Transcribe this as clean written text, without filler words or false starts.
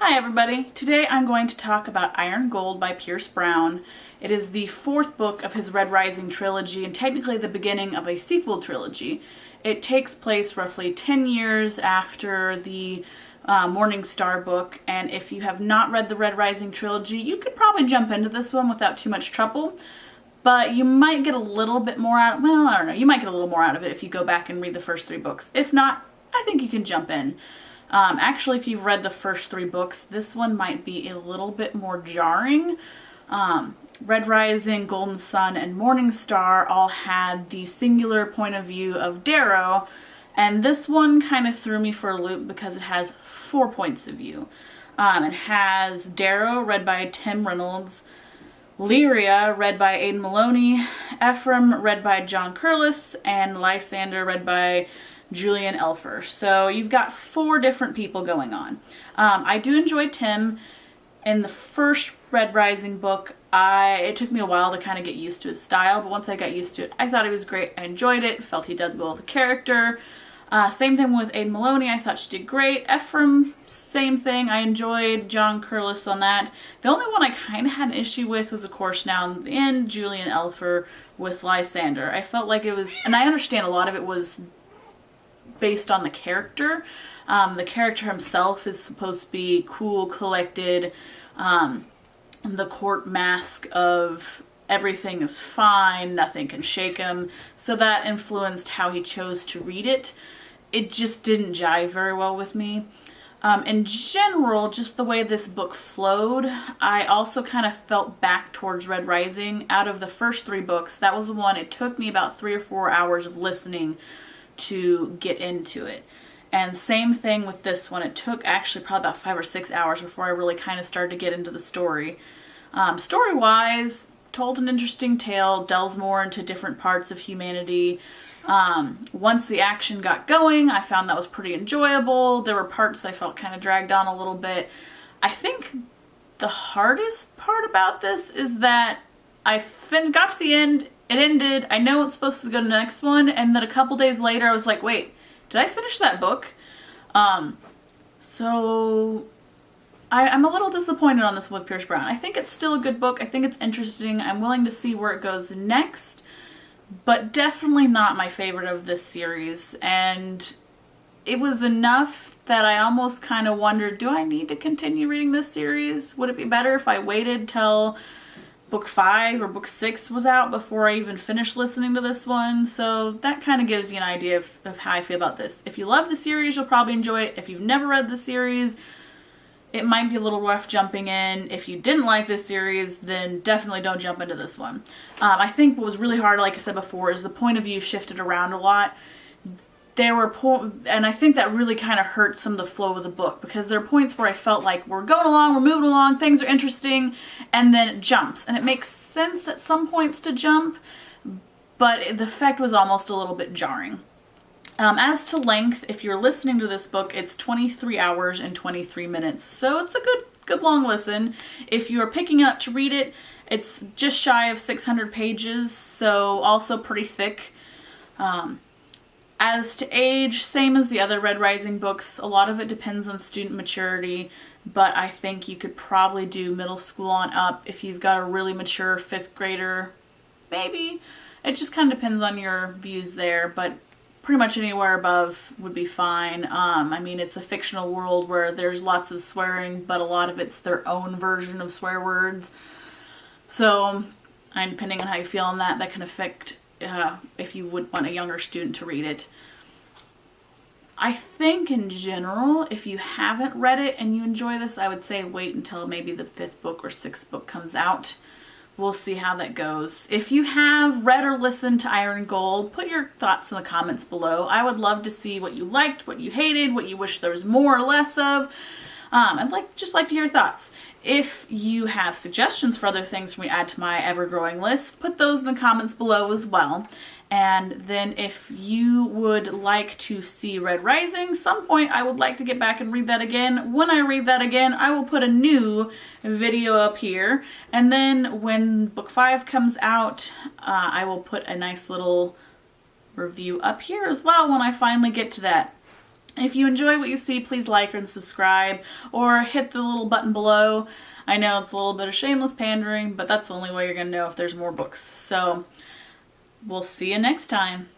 Hi everybody! Today I'm going to talk about Iron Gold by Pierce Brown. It is the fourth book of his Red Rising trilogy and technically the beginning of a sequel trilogy. It takes place roughly 10 years after the Morning Star book, and if you have not read the Red Rising trilogy, you could probably jump into this one without too much trouble. But you might get a little bit more out of it. Well, I don't know. You might get a little more out of it if you go back and read the first three books. If not, I think you can jump in. Actually, if you've read the first three books, this one might be a little bit more jarring. Red Rising, Golden Sun, and Morning Star all had the singular point of view of Darrow, and this one kind of threw me for a loop because it has 4 points of view. It has Darrow, read by Tim Reynolds, Lyria, read by Aedin Moloney, Ephraim, read by John Curless, and Lysander, read by Julian Elfer. So you've got 4 different people going on. I do enjoy Tim. In the first Red Rising book, it took me a while to kind of get used to his style, but once I got used to it, I thought he was great. I enjoyed it, felt he did well with the character. Same thing with Aedin Moloney, I thought she did great. Ephraim, same thing, I enjoyed John Curless on that. The only one I kind of had an issue with was, of course, now in the end, Julian Elfer with Lysander. I felt like it was, and I understand a lot of it was based on the character. The character himself is supposed to be cool, collected, the court mask of everything is fine, nothing can shake him, so that influenced how he chose to read it. It just didn't jive very well with me. In general, just the way this book flowed, I also kind of felt back towards Red Rising. Out of the first 3 books, that was the one it took me about 3 or 4 hours of listening to get into it. And same thing with this one. It took actually probably about 5 or 6 hours before I really kind of started to get into the story. Story-wise, told an interesting tale, delves more into different parts of humanity. Once the action got going, I found that was pretty enjoyable. There were parts I felt kind of dragged on a little bit. I think the hardest part about this is that I got to the end, it ended, I know it's supposed to go to the next one, and then a couple days later I was like, wait, did I finish that book? So I'm a little disappointed on this with Pierce Brown. I think it's still a good book. I think it's interesting. I'm willing to see where it goes next, but definitely not my favorite of this series. And it was enough that I almost kind of wondered, do I need to continue reading this series? Would it be better if I waited till book 5 or book 6 was out before I even finished listening to this one? So that kind of gives you an idea of how I feel about this. If you love the series, you'll probably enjoy it. If you've never read the series, it might be a little rough jumping in. If you didn't like this series, then definitely don't jump into this one. I think what was really hard, like I said before, is the point of view shifted around a lot. And I think that really kind of hurt some of the flow of the book, because there are points where I felt like we're going along, we're moving along, things are interesting, and then it jumps. And it makes sense at some points to jump, but the effect was almost a little bit jarring. As to length, if you're listening to this book, it's 23 hours and 23 minutes, so it's a good long listen. If you are picking it up to read it, it's just shy of 600 pages, so also pretty thick. As to age, same as the other Red Rising books, a lot of it depends on student maturity, but I think you could probably do middle school on up. If you've got a really mature 5th grader, maybe. It just kind of depends on your views there, but pretty much anywhere above would be fine. I mean, it's a fictional world where there's lots of swearing, but a lot of it's their own version of swear words. So, and depending on how you feel on that, that can affect if you would want a younger student to read it. I think in general, if you haven't read it and you enjoy this, I would say wait until maybe the 5th book or 6th book comes out. We'll see how that goes. If you have read or listened to Iron Gold, put your thoughts in the comments below. I would love to see what you liked, what you hated, what you wish there was more or less of. I'd just like to hear your thoughts. If you have suggestions for other things for me to add to my ever-growing list, put those in the comments below as well. And then if you would like to see Red Rising, some point I would like to get back and read that again. When I read that again, I will put a new video up here. And then when book 5 comes out, I will put a nice little review up here as well when I finally get to that. If you enjoy what you see, please like and subscribe, or hit the little button below. I know it's a little bit of shameless pandering, but that's the only way you're going to know if there's more books. So we'll see you next time.